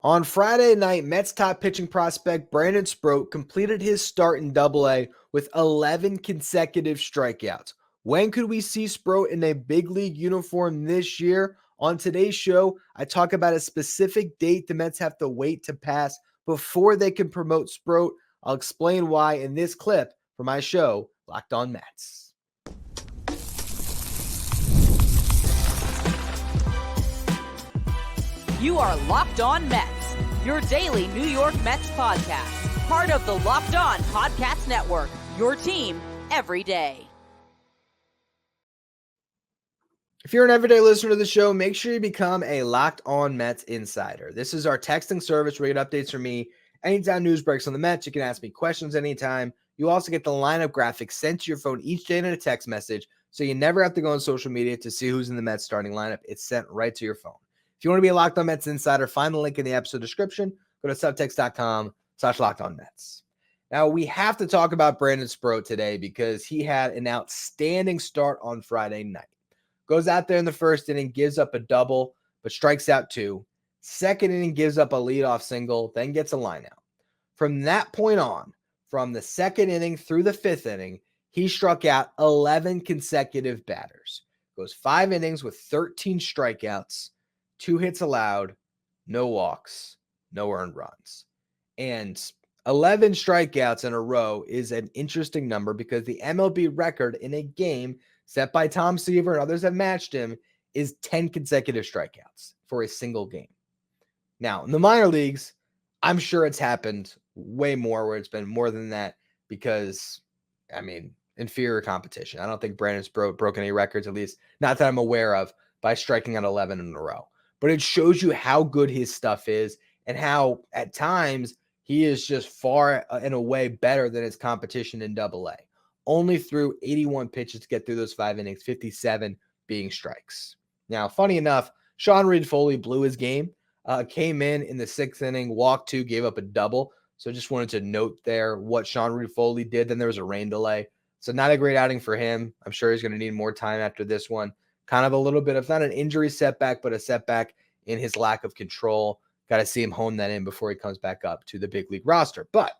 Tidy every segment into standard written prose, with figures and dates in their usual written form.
On Friday night, Mets top pitching prospect Brandon Sproat completed his start in Double-A with 11 consecutive strikeouts. When could we see Sproat in a big league uniform this year? On today's show, I talk about a specific date the Mets have to wait to pass before they can promote Sproat. I'll explain why in this clip for my show, Locked On Mets. You are Locked On Mets, your daily New York Mets podcast. Part of the Locked On Podcast Network, your team every day. If you're an everyday listener to the show, make sure you become a Locked On Mets insider. This is our texting service where you get updates from me. Anytime news breaks on the Mets, you can ask me questions anytime. You also get the lineup graphics sent to your phone each day in a text message, so you never have to go on social media to see who's in the Mets starting lineup. It's sent right to your phone. If you want to be a Locked On Mets insider, find the link in the episode description. Go to subtext.com/LockedOnMets. Now, we have to talk about Brandon Sproat today because he had an outstanding start on Friday night. Goes out there in the first inning, gives up a double, but strikes out two. Second inning, gives up a leadoff single, then gets a line out. From that point on, from the second inning through the fifth inning, he struck out 11 consecutive batters. Goes 5 innings with 13 strikeouts, 2 hits allowed, no walks, no earned runs. And 11 strikeouts in a row is an interesting number because the MLB record in a game set by Tom Seaver and others have matched him is 10 consecutive strikeouts for a single game. Now, in the minor leagues, I'm sure it's happened way more where it's been more than that because, inferior competition. I don't think Brandon Sproat broke any records, at least not that I'm aware of, by striking out 11 in a row. But it shows you how good his stuff is and how at times he is just far and away better than his competition in Double-A. Only threw 81 pitches to get through those 5 innings, 57 being strikes. Now, funny enough, Sha Reed Foley blew his game, came in the 6th inning, walked 2, gave up a double. So just wanted to note there what Sha Reed Foley did. Then there was a rain delay. So not a great outing for him. I'm sure he's going to need more time after this one. Kind of a little bit of not an injury setback, but a setback in his lack of control. Got to see him hone that in before he comes back up to the big league roster. But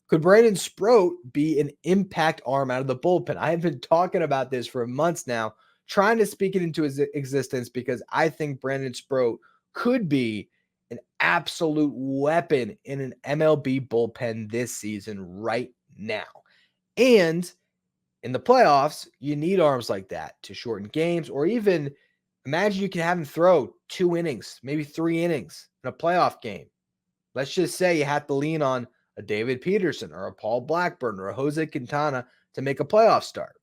could Brandon Sproat be an impact arm out of the bullpen? I have been talking about this for months now, trying to speak it into his existence because I think Brandon Sproat could be an absolute weapon in an MLB bullpen this season right now. And in the playoffs, you need arms like that to shorten games, or even imagine you can have him throw 2 innings, maybe 3 innings in a playoff game. Let's just say you have to lean on a David Peterson or a Paul Blackburn or a Jose Quintana to make a playoff start,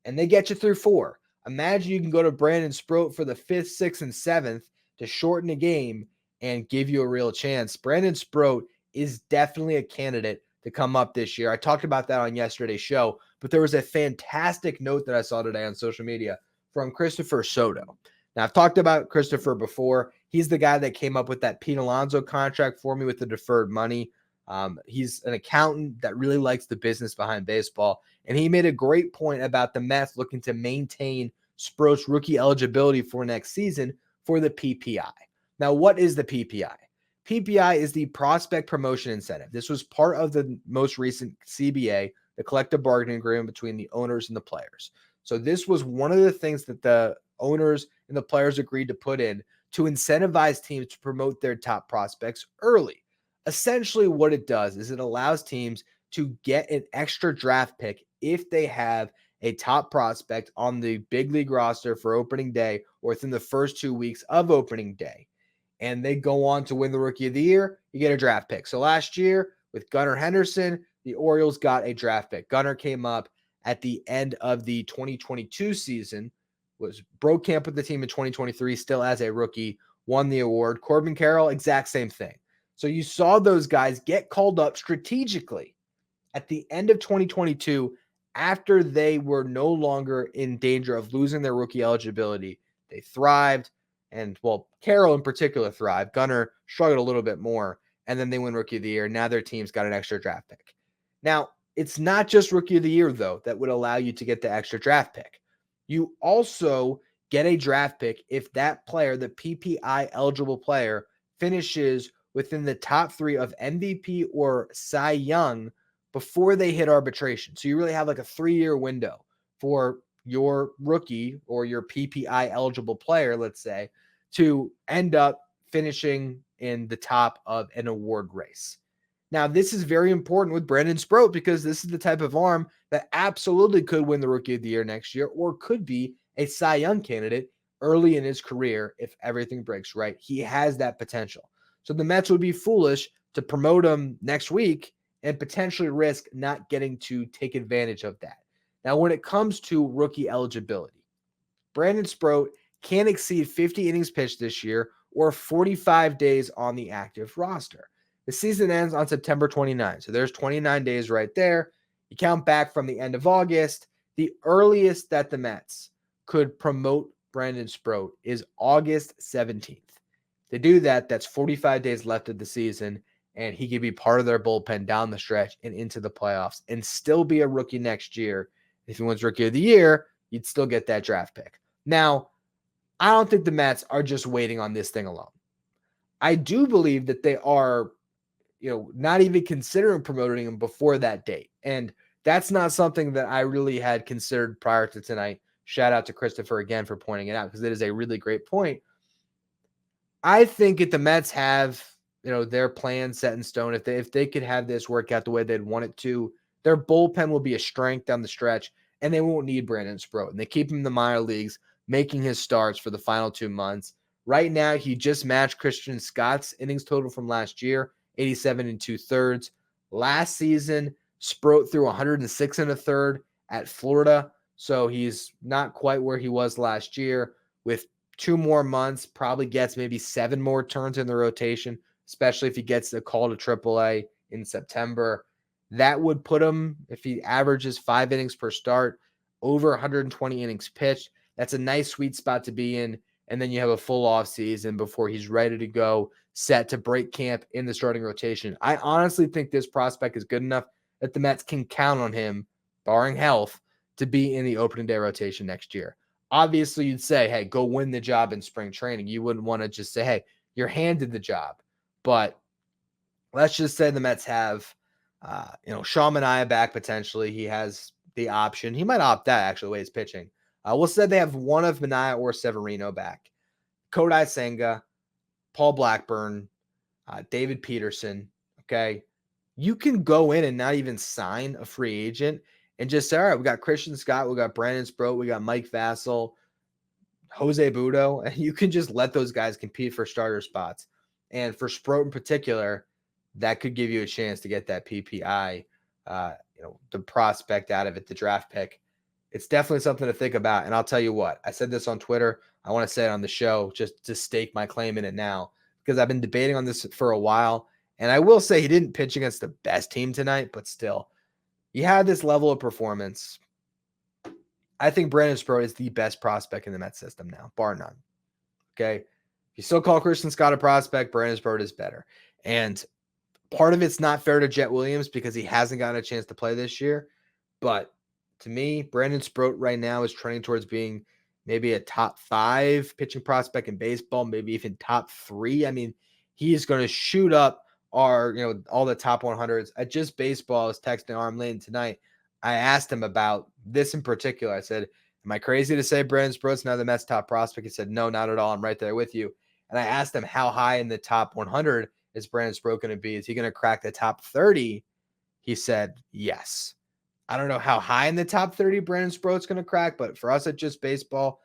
and they get you through 4. Imagine you can go to Brandon Sproat for the 5th, 6th, and 7th to shorten a game and give you a real chance. Brandon Sproat is definitely a candidate to come up this year. I talked about that on yesterday's show, but there was a fantastic note that I saw today on social media from Christopher Soto. Now, I've talked about Christopher before. He's the guy that came up with that Pete Alonso contract for me with the deferred money. He's an accountant that really likes the business behind baseball, and he made a great point about the Mets looking to maintain Sproat's rookie eligibility for next season for the PPI. Now, what is the PPI? PPI is the prospect promotion incentive. This was part of the most recent CBA, the collective bargaining agreement between the owners and the players. So this was one of the things that the owners and the players agreed to put in to incentivize teams to promote their top prospects early. Essentially what it does is it allows teams to get an extra draft pick if they have a top prospect on the big league roster for opening day or within the first 2 weeks of opening day, and they go on to win the Rookie of the Year, you get a draft pick. So last year with Gunnar Henderson, the Orioles got a draft pick. Gunnar came up at the end of the 2022 season, broke camp with the team in 2023, still as a rookie, won the award. Corbin Carroll, exact same thing. So you saw those guys get called up strategically at the end of 2022 after they were no longer in danger of losing their rookie eligibility. They thrived. And, well, Carroll in particular thrived. Gunnar struggled a little bit more, and then they win Rookie of the Year. Now their team's got an extra draft pick. Now, it's not just Rookie of the Year, though, that would allow you to get the extra draft pick. You also get a draft pick if that player, the PPI eligible player, finishes within the top 3 of MVP or Cy Young before they hit arbitration. So you really have like a 3-year window for your rookie or your PPI eligible player, let's say, to end up finishing in the top of an award race. Now, this is very important with Brandon Sproat because this is the type of arm that absolutely could win the Rookie of the Year next year or could be a Cy Young candidate early in his career if everything breaks right. He has that potential. So the Mets would be foolish to promote him next week and potentially risk not getting to take advantage of that. Now, when it comes to rookie eligibility, Brandon Sproat can't exceed 50 innings pitched this year or 45 days on the active roster. The season ends on September 29. So there's 29 days right there. You count back from the end of August. The earliest that the Mets could promote Brandon Sproat is August 17th. They do that, that's 45 days left of the season, and he could be part of their bullpen down the stretch and into the playoffs and still be a rookie next year. If he wins Rookie of the Year, you'd still get that draft pick. Now, I don't think the Mets are just waiting on this thing alone. I do believe that they are, not even considering promoting him before that date. And that's not something that I really had considered prior to tonight. Shout out to Christopher again for pointing it out because it is a really great point. I think if the Mets have, their plan set in stone, if they could have this work out the way they'd want it to, their bullpen will be a strength down the stretch, and they won't need Brandon Sproat. And they keep him in the minor leagues, making his starts for the final 2 months. Right now, he just matched Christian Scott's innings total from last year, 87 2/3. Last season, Sproat threw 106 1/3 at Florida, so he's not quite where he was last year. With 2 more months, probably gets maybe 7 more turns in the rotation, especially if he gets a call to AAA in September. That would put him, if he averages 5 innings per start, over 120 innings pitched. That's a nice sweet spot to be in. And then you have a full off season before he's ready to go, set to break camp in the starting rotation. I honestly think this prospect is good enough that the Mets can count on him, barring health, to be in the opening day rotation next year. Obviously, you'd say, hey, go win the job in spring training. You wouldn't want to just say, hey, you're handed the job. But let's just say the Mets have, Sean Manaea back potentially. He has the option. He might opt out, actually, the way he's pitching. We'll say they have one of Manaea or Severino back. Kodai Senga, Paul Blackburn, David Peterson, okay? You can go in and not even sign a free agent and just say, all right, we got Christian Scott, we got Brandon Sproat, we got Mike Vassell, Jose Budo, and you can just let those guys compete for starter spots. And for Sproat in particular, that could give you a chance to get that PPI, the prospect out of it, the draft pick. It's definitely something to think about. And I'll tell you what, I said this on Twitter. I want to say it on the show just to stake my claim in it now because I've been debating on this for a while. And I will say he didn't pitch against the best team tonight, but still, he had this level of performance. I think Brandon Sproat is the best prospect in the Mets system now, bar none. Okay. If you still call Christian Scott a prospect, Brandon Sproat is better. And part of it's not fair to Jet Williams because he hasn't gotten a chance to play this year. But to me, Brandon Sproat right now is trending towards being maybe a top 5 pitching prospect in baseball, maybe even top 3. I mean, he is going to shoot up our, all the top 100s. At Just Baseball, I was texting Arm Lane tonight. I asked him about this in particular. I said, am I crazy to say Brandon Sproat's now the Mets top prospect? He said, no, not at all. I'm right there with you. And I asked him how high in the top 100 is Brandon Sproat going to be? Is he going to crack the top 30? He said, yes. I don't know how high in the top 30 Brandon Sproat's going to crack, but for us at Just Baseball,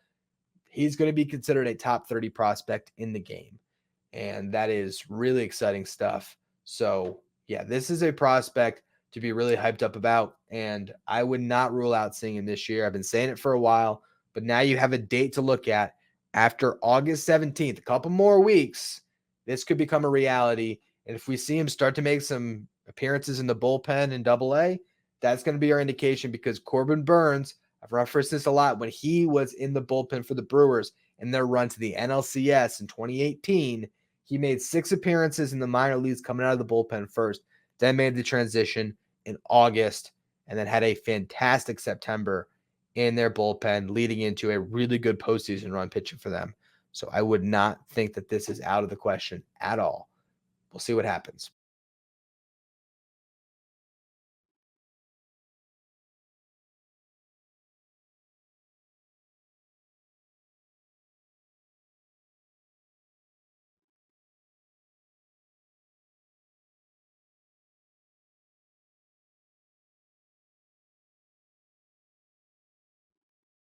he's going to be considered a top 30 prospect in the game. And that is really exciting stuff. So, yeah, this is a prospect to be really hyped up about. And I would not rule out seeing him this year. I've been saying it for a while, but now you have a date to look at after August 17th, a couple more weeks. This could become a reality. And if we see him start to make some appearances in the bullpen in AA, that's going to be our indication because Corbin Burns, I've referenced this a lot, when he was in the bullpen for the Brewers in their run to the NLCS in 2018, he made 6 appearances in the minor leagues coming out of the bullpen first, then made the transition in August, and then had a fantastic September in their bullpen, leading into a really good postseason run pitching for them. So I would not think that this is out of the question at all. We'll We'll see what happens.